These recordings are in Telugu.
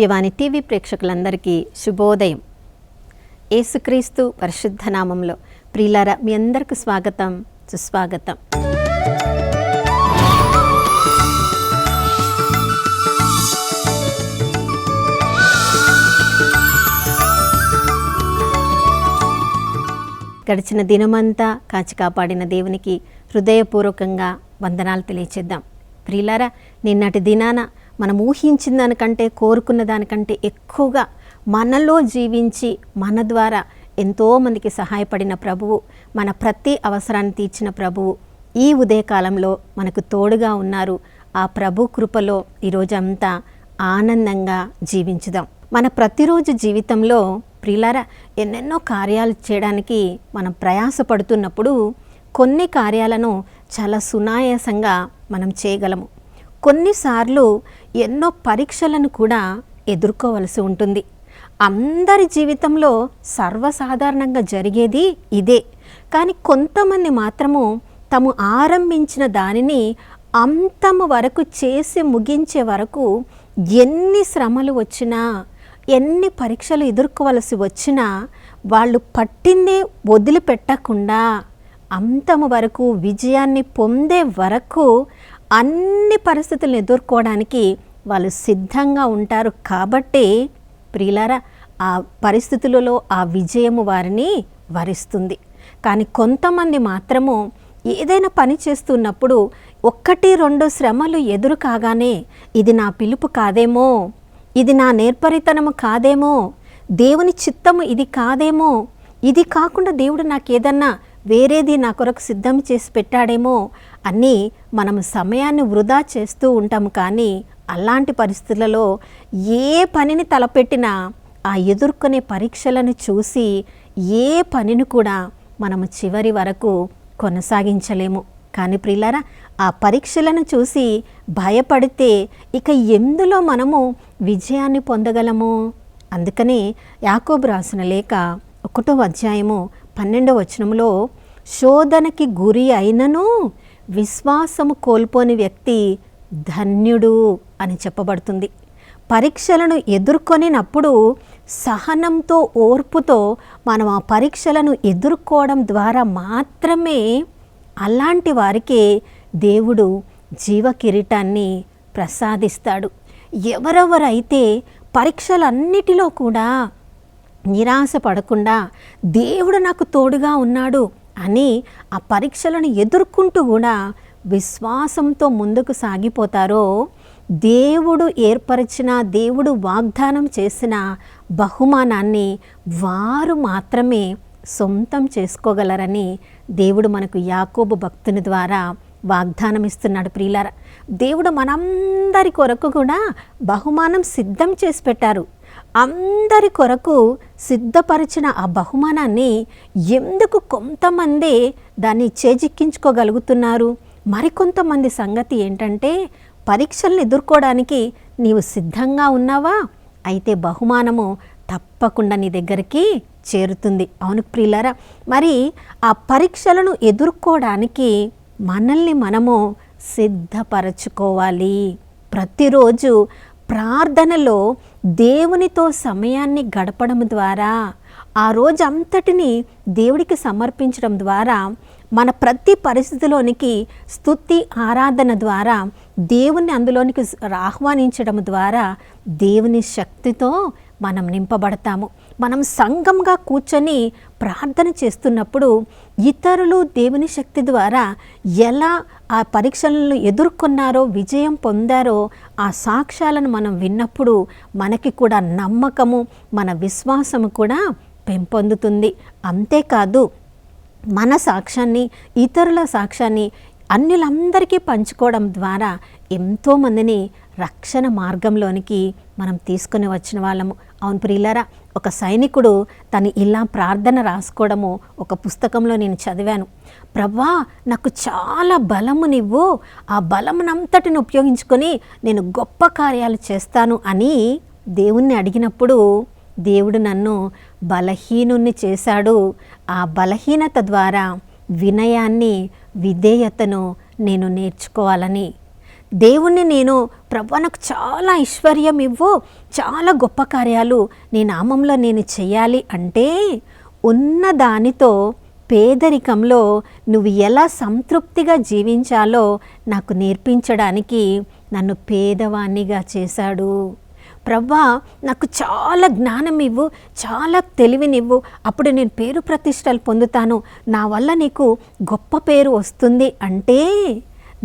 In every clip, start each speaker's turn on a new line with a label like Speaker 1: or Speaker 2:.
Speaker 1: దివ్యవాణి టీవీ ప్రేక్షకులందరికీ శుభోదయం. యేసుక్రీస్తు పరిశుద్ధ నామంలో ప్రియులారా, మీ అందరికీ స్వాగతం, సుస్వాగతం. గడిచిన దినమంతా కాచి కాపాడిన దేవునికి హృదయపూర్వకంగా వందనాలు తెలియచేద్దాం. ప్రియులారా, నిన్నటి దినాన మనం ఊహించిన దానికంటే, కోరుకున్న దానికంటే ఎక్కువగా మనలో జీవించి మన ద్వారా ఎంతోమందికి సహాయపడిన ప్రభువు, మన ప్రతి అవసరాన్ని తీర్చిన ప్రభువు ఈ ఉదయకాలంలో మనకు తోడుగా ఉన్నారు. ఆ ప్రభు కృపలో ఈరోజంతా ఆనందంగా జీవించుదాం. మన ప్రతిరోజు జీవితంలో ప్రియులారా, ఎన్నెన్నో కార్యాలు చేయడానికి మనం ప్రయాసపడుతున్నప్పుడు కొన్ని కార్యాలను చాలా సునాయాసంగా మనం చేయగలము. కొన్నిసార్లు ఎన్నో పరీక్షలను కూడా ఎదుర్కోవలసి ఉంటుంది. అందరి జీవితంలో సర్వసాధారణంగా జరిగేది ఇదే. కానీ కొంతమంది మాత్రము తాము ఆరంభించిన దానిని అంతము వరకు చేసి ముగించే వరకు ఎన్ని శ్రమలు వచ్చినా, ఎన్ని పరీక్షలు ఎదుర్కోవలసి వచ్చినా వాళ్ళు పట్టిందే వదిలిపెట్టకుండా అంతము వరకు విజయాన్ని పొందే వరకు అన్ని పరిస్థితులను ఎదుర్కోవడానికి వాళ్ళు సిద్ధంగా ఉంటారు. కాబట్టి ప్రియులారా, ఆ పరిస్థితులలో ఆ విజయము వారిని వరిస్తుంది. కానీ కొంతమంది మాత్రము ఏదైనా పని చేస్తున్నప్పుడు 1-2 శ్రమలు ఎదురు కాగానే ఇది నా పిలుపు కాదేమో, ఇది నా నేర్పరితనము కాదేమో, దేవుని చిత్తము ఇది కాదేమో, ఇది కాకుండా దేవుడు నాకేదన్నా వేరేది నా కొరకు సిద్ధం చేసి పెట్టాడేమో అని మనం సమయాన్ని వృధా చేస్తూ ఉంటాము. కానీ అలాంటి పరిస్థితులలో ఏ పనిని తలపెట్టినా ఆ ఎదుర్కొనే పరీక్షలను చూసి ఏ పనిని కూడా మనము చివరి వరకు కొనసాగించలేము. కానీ ప్రియులారా, ఆ పరీక్షలను చూసి భయపడితే ఇక ఎందులో మనము విజయాన్ని పొందగలము? అందుకని యాకోబు రాసిన లేఖ 1వ అధ్యాయము 12వ వచనంలో, శోధనకి గురి అయినను విశ్వాసము కోల్పోని వ్యక్తి ధన్యుడు అని చెప్పబడుతుంది. పరీక్షలను ఎదుర్కొనినప్పుడు సహనంతో, ఓర్పుతో మనం ఆ పరీక్షలను ఎదుర్కోవడం ద్వారా మాత్రమే అలాంటి వారికి దేవుడు జీవ కిరీటాన్ని ప్రసాదిస్తాడు. ఎవరెవరైతే పరీక్షలన్నిటిలో కూడా నిరాశ పడకుండా దేవుడు నాకు తోడుగా ఉన్నాడు అని ఆ పరీక్షలను ఎదుర్కొంటూ కూడా విశ్వాసంతో ముందుకు సాగిపోతారో, దేవుడు ఏర్పరిచిన, దేవుడు వాగ్దానం చేసిన బహుమానాన్ని వారు మాత్రమే సొంతం చేసుకోగలరని దేవుడు మనకు యాకోబు భక్తుని ద్వారా వాగ్దానం ఇస్తున్నాడు. ప్రియులారా, దేవుడు మనందరి కొరకు కూడా బహుమానం సిద్ధం చేసి పెట్టారు. అందరి కొరకు సిద్ధపరిచిన ఆ బహుమానాన్ని ఎందుకు కొంతమంది దాన్ని చేజిక్కించుకోగలుగుతున్నారు? మరికొంతమంది సంగతి ఏంటంటే, పరీక్షలను ఎదుర్కోవడానికి నీవు సిద్ధంగా ఉన్నావా? అయితే బహుమానము తప్పకుండా నీ దగ్గరికి చేరుతుంది. అవును ప్రియులారా, మరి ఆ పరీక్షలను ఎదుర్కోవడానికి మనల్ని మనము సిద్ధపరచుకోవాలి. ప్రతిరోజు ప్రార్థనలో దేవునితో సమయాన్ని గడపడం ద్వారా, ఆ రోజు అంతటిని దేవుడికి సమర్పించడం ద్వారా, మన ప్రతి పరిస్థితిలోనికి స్తుతి ఆరాధన ద్వారా దేవుని అందులోనికి ఆహ్వానించడం ద్వారా దేవుని శక్తితో మనం నింపబడతాము. మనం సంఘంగా కూర్చొని ప్రార్థన చేస్తున్నప్పుడు ఇతరులు దేవుని శక్తి ద్వారా ఎలా ఆ పరీక్షలను ఎదుర్కొన్నారో, విజయం పొందారో ఆ సాక్ష్యాలను మనం విన్నప్పుడు మనకి కూడా నమ్మకము, మన విశ్వాసము కూడా పెంపొందుతుంది. అంతేకాదు, మన సాక్ష్యాన్ని, ఇతరుల సాక్ష్యాన్ని అన్యులందరికీ పంచుకోవడం ద్వారా ఎంతోమందిని రక్షణ మార్గంలోనికి మనం తీసుకుని వచ్చిన వాళ్ళము. అవును ప్రియులారా, ఒక సైనికుడు తను ఇలా ప్రార్థన రాసుకోవడము ఒక పుస్తకంలో నేను చదివాను. ప్రభా, నాకు చాలా బలమునివ్వు, ఆ బలమునంతటిని ఉపయోగించుకొని నేను గొప్ప కార్యాలు చేస్తాను అని దేవుణ్ణి అడిగినప్పుడు దేవుడు నన్ను బలహీనుణ్ణి చేశాడు. ఆ బలహీనత ద్వారా వినయాన్ని, విధేయతను నేను నేర్చుకోవాలని, దేవుణ్ణి నేను ప్రభా నాకు చాలా ఐశ్వర్యం ఇవ్వు, చాలా గొప్ప కార్యాలు నీ నామంలో నేను చెయ్యాలి అంటే ఉన్న దానితో పేదరికంలో నువ్వు ఎలా సంతృప్తిగా జీవించాలో నాకు నేర్పించడానికి నన్ను పేదవాణ్ణిగా చేశాడు. ప్రభా నాకు చాలా జ్ఞానం ఇవ్వు, చాలా తెలివినివ్వు, అప్పుడు నేను పేరు ప్రతిష్టలు పొందుతాను, నా వల్ల నీకు గొప్ప పేరు వస్తుంది అంటే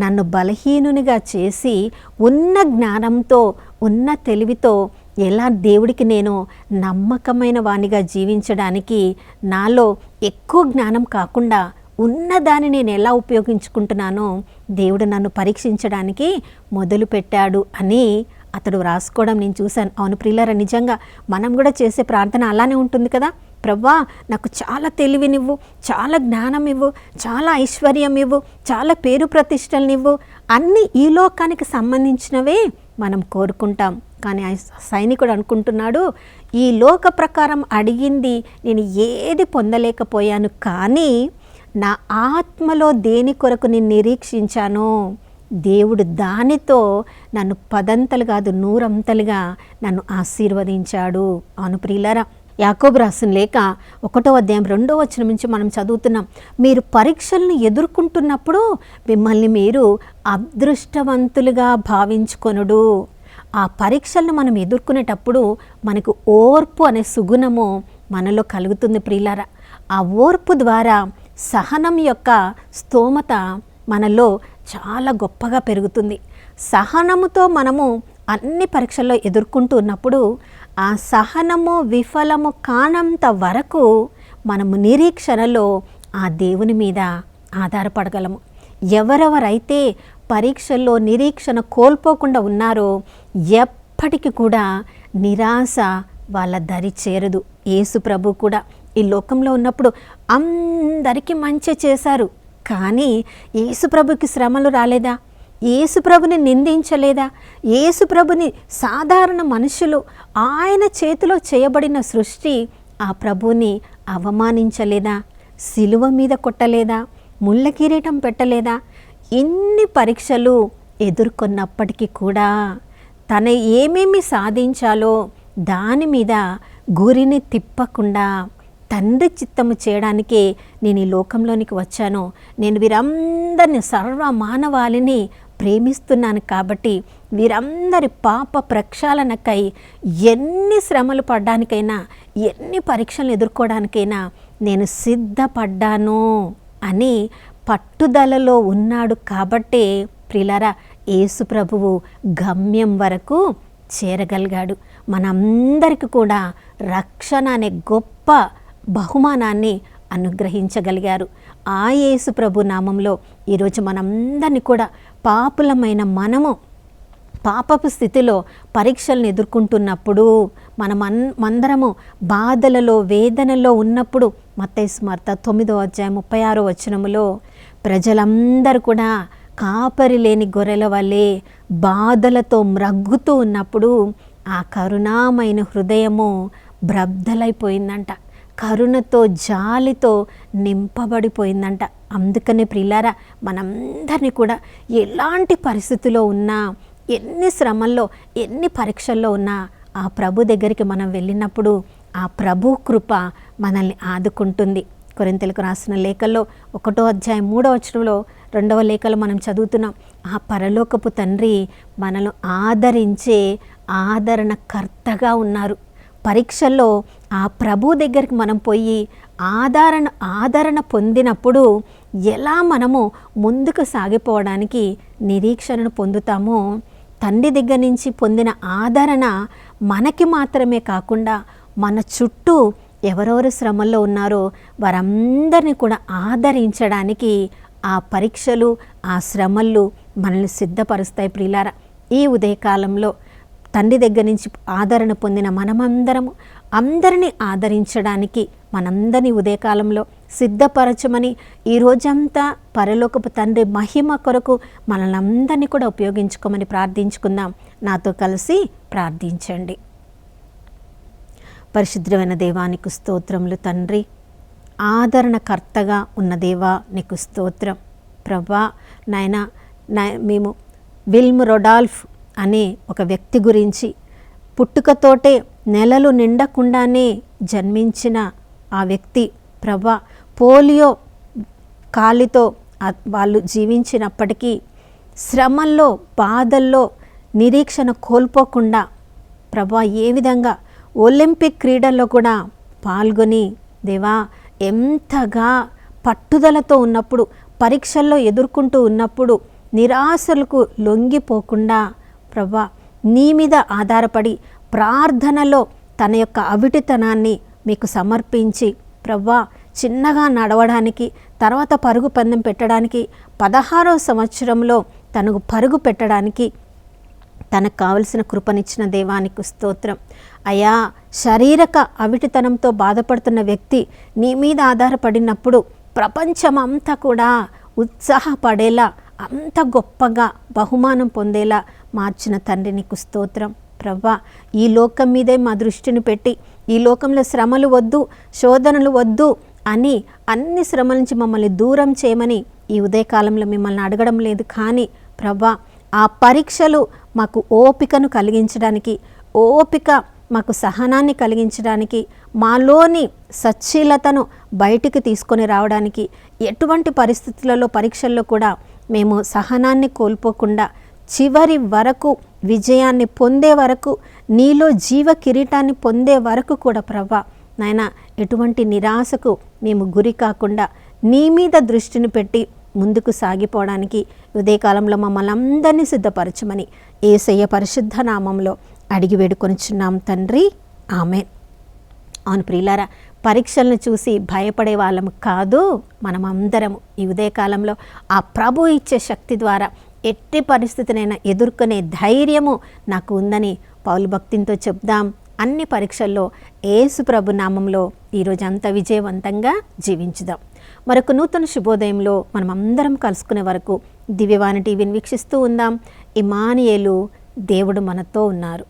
Speaker 1: నన్ను బలహీనునిగా చేసి ఉన్న జ్ఞానంతో ఉన్న తెలివితో ఎలా దేవుడికి నేను నమ్మకమైన వానిగా జీవించడానికి నాలో ఎక్కువ జ్ఞానం కాకుండా ఉన్నదాన్ని నేను ఎలా ఉపయోగించుకుంటున్నానో దేవుడు నన్ను పరీక్షించడానికి మొదలుపెట్టాడు అని అతడు రాసుకోవడం నేను చూశాను. అవును ప్రియులారా, నిజంగా మనం కూడా చేసే ప్రార్థన అలానే ఉంటుంది కదా. ప్రభా నాకు చాలా తెలివినివ్వు, చాలా జ్ఞానం ఇవ్వు, చాలా ఐశ్వర్యం ఇవ్వు, చాలా పేరు ప్రతిష్టలనివ్వు, అన్నీ ఈ లోకానికి సంబంధించినవే మనం కోరుకుంటాం. కానీ ఆ సైనికుడు అనుకుంటున్నాడు, ఈ లోక ప్రకారం అడిగింది నేను ఏది పొందలేకపోయాను, కానీ నా ఆత్మలో దేని కొరకు నేను నిరీక్షించానో దేవుడు దానితో నన్ను 10 అంతలు కాదు 100 అంతలుగా నన్ను ఆశీర్వదించాడు. అవును ప్రియులారా, యాకోబు రాసిన లేఖ 1వ అధ్యాయం 2వ వచనం నుంచి మనం చదువుతున్నాం. మీరు పరీక్షలను ఎదుర్కొంటున్నప్పుడు మిమ్మల్ని మీరు అదృష్టవంతులుగా భావించుకొనుడు. ఆ పరీక్షలను మనం ఎదుర్కొనేటప్పుడు మనకు ఓర్పు అనే సుగుణము మనలో కలుగుతుంది ప్రియులారా. ఆ ఓర్పు ద్వారా సహనం యొక్క స్తోమత మనలో చాలా గొప్పగా పెరుగుతుంది. సహనముతో మనము అన్ని పరీక్షల్లో ఎదుర్కొంటూ ఉన్నప్పుడు ఆ సహనము విఫలము కానంత వరకు మనము నిరీక్షణలో ఆ దేవుని మీద ఆధారపడగలము. ఎవరెవరైతే పరీక్షల్లో నిరీక్షణ కోల్పోకుండా ఉన్నారో ఎప్పటికీ కూడా నిరాశ వాళ్ళ దరి చేరదు. యేసు ప్రభు కూడా ఈ లోకంలో ఉన్నప్పుడు అందరికీ మంచి చేశారు, కానీ యేసు ప్రభుకి శ్రమలు రాలేదా? యేసు ప్రభుని నిందించలేదా? యేసు ప్రభుని సాధారణ మనుషులు ఆయన చేతిలో చేయబడిన సృష్టి ఆ ప్రభుని అవమానించలేదా? సిలువ మీద కొట్టలేదా? ముళ్ళ కిరీటం పెట్టలేదా? ఇన్ని పరీక్షలు ఎదుర్కొన్నప్పటికీ కూడా తన ఏమేమి సాధించాలో దాని మీద గురిని తిప్పకుండా తండ్రి చిత్తము చేయడానికే నేను ఈ లోకంలోనికి వచ్చాను, నేను వీరందరిని సర్వ మానవాళిని ప్రేమిస్తున్నాను కాబట్టి వీరందరి పాప ప్రక్షాళనకై ఎన్ని శ్రమలు పడ్డానికైనా ఎన్ని పరీక్షలు ఎదుర్కోవడానికైనా నేను సిద్ధపడ్డాను అని పట్టుదలలో ఉన్నాడు. కాబట్టే ప్రియులారా, యేసు ప్రభువు గమ్యం వరకు చేరగలిగాడు. మనందరికీ కూడా రక్షణ అనే గొప్ప బహుమానాన్ని అనుగ్రహించగలిగారు. ఆ యేసు ప్రభు నామంలో ఈరోజు మనందరినీ కూడా పాపులమైన మనము పాపపు స్థితిలో పరీక్షలను ఎదుర్కొంటున్నప్పుడు మనమందరము బాధలలో వేదనలో ఉన్నప్పుడు మత్తయి సువార్త 9వ అధ్యాయం 36వ వచనములో ప్రజలందరూ కూడా కాపరి లేని గొర్రెల వలె బాధలతో మ్రగ్గుతూ ఉన్నప్పుడు ఆ కరుణామైన హృదయము బ్రద్దలైపోయిందంట, కరుణతో జాలితో నింపబడిపోయిందంట. అందుకనే ప్రియులారా, మనందరినీ కూడా ఎలాంటి పరిస్థితిలో ఉన్నా, ఎన్ని శ్రమల్లో ఎన్ని పరీక్షల్లో ఉన్నా ఆ ప్రభు దగ్గరికి మనం వెళ్ళినప్పుడు ఆ ప్రభు కృప మనల్ని ఆదుకుంటుంది. కొరింథీయులకు రాసిన లేఖల్లో 1వ అధ్యాయం 3వ వచనంలో 2వ లేఖలో మనం చదువుతున్నాం, ఆ పరలోకపు తండ్రి మనల్ని ఆదరించే ఆదరణకర్తగా ఉన్నారు. పరీక్షల్లో ఆ ప్రభు దగ్గరికి మనం పోయి ఆదరణ పొందినప్పుడు ఎలా మనము ముందుకు సాగిపోవడానికి నిరీక్షణను పొందుతామో, తండ్రి దగ్గర నుంచి పొందిన ఆదరణ మనకి మాత్రమే కాకుండా మన చుట్టూ ఎవరెవరు శ్రమల్లో ఉన్నారో వారందరినీ కూడా ఆదరించడానికి ఆ పరీక్షలు ఆ శ్రమలు మనల్ని సిద్ధపరుస్తాయి. ప్రియులారా, ఈ ఉదయకాలంలో తండ్రి దగ్గర నుంచి ఆదరణ పొందిన మనమందరము అందరినీ ఆదరించడానికి మనందరినీ ఉదయకాలంలో సిద్ధపరచమని ఈ రోజంతా పరలోకపు తండ్రి మహిమ కొరకు మనల్ని అందరినీ కూడా ఉపయోగించుకోమని ప్రార్థించుకుందాం. నాతో కలిసి ప్రార్థించండి. పరిశుద్ధమైన దేవా, నీకు స్తోత్రములు తండ్రి. ఆదరణకర్తగా ఉన్న దేవా, నీకు స్తోత్రం. ప్రభా నాయనా, మేము విల్మ్ రొడాల్ఫ్ అనే ఒక వ్యక్తి గురించి, పుట్టుకతోటే నెలలు నిండకుండానే జన్మించిన ఆ వ్యక్తి ప్రభా పోలియో కాలితో వాళ్ళు జీవించినప్పటికీ శ్రమల్లో బాధల్లో నిరీక్షణ కోల్పోకుండా ప్రభా ఏ విధంగా ఒలింపిక్ క్రీడల్లో కూడా పాల్గొని దేవా ఎంతగా పట్టుదలతో ఉన్నప్పుడు, పరీక్షల్లో ఎదుర్కొంటూ ఉన్నప్పుడు నిరాశలకు లొంగిపోకుండా ప్రభా నీ మీద ఆధారపడి ప్రార్థనలో తన యొక్క అవిటితనాన్ని మీకు సమర్పించి ప్రభా చిన్నగా నడవడానికి, తర్వాత పరుగు పందెం పెట్టడానికి, 16వ సంవత్సరంలో తనకు పరుగు పెట్టడానికి తనకు కావలసిన కృపనిచ్చిన దేవానికి స్తోత్రం. అయా శారీరక అవిటితనంతో బాధపడుతున్న వ్యక్తి నీ మీద ఆధారపడినప్పుడు ప్రపంచమంతా కూడా ఉత్సాహపడేలా, అంత గొప్పగా బహుమానం పొందేలా మార్చిన తండ్రి నీకు స్తోత్రం. ప్రభా ఈ లోకం మీదే మా దృష్టిని పెట్టి, ఈ లోకంలో శ్రమలు వద్దు, శోధనలు వద్దు అని అన్ని శ్రమల నుంచి మమ్మల్ని దూరం చేయమని ఈ ఉదయకాలంలో మిమ్మల్ని అడగడం లేదు. కానీ ప్రభా ఆ పరీక్షలు మాకు ఓపికను కలిగించడానికి, ఓపిక మాకు సహనాన్ని కలిగించడానికి, మాలోని సచ్చీలతను బయటికి తీసుకొని రావడానికి, ఎటువంటి పరిస్థితులలో పరీక్షల్లో కూడా మేము సహనాన్ని కోల్పోకుండా చివరి వరకు విజయాన్ని పొందే వరకు, నీలో జీవ కిరీటాన్ని పొందే వరకు కూడా ప్రభా నాయన ఎటువంటి నిరాశకు మేము గురి కాకుండా నీ మీద దృష్టిని పెట్టి ముందుకు సాగిపోవడానికి ఉదయకాలంలో మమ్మల్ని అందరినీ సిద్ధపరచమని యేసయ్య పరిశుద్ధ నామంలో అడిగి వేడుకొనిచున్నాం తండ్రి, ఆమేన్. అవును ప్రియులారా, పరీక్షలను చూసి భయపడే వాళ్ళము కాదు, మనమందరము ఈ ఉదయకాలంలో ఆ ప్రభు ఇచ్చే శక్తి ద్వారా ఎట్టి పరిస్థితినైనా ఎదుర్కొనే ధైర్యము నాకు ఉందని పౌలు భక్తితో చెప్దాం. అన్ని పరీక్షల్లో యేసు ప్రభు నామంలో ఈరోజు అంత విజయవంతంగా జీవించుదాం. మరొక నూతన శుభోదయంలో మనం అందరం కలుసుకునే వరకు దివ్యవాణి టీవీని వీక్షిస్తూ ఉందాం. ఇమ్మానుయేలు, దేవుడు మనతో ఉన్నారు.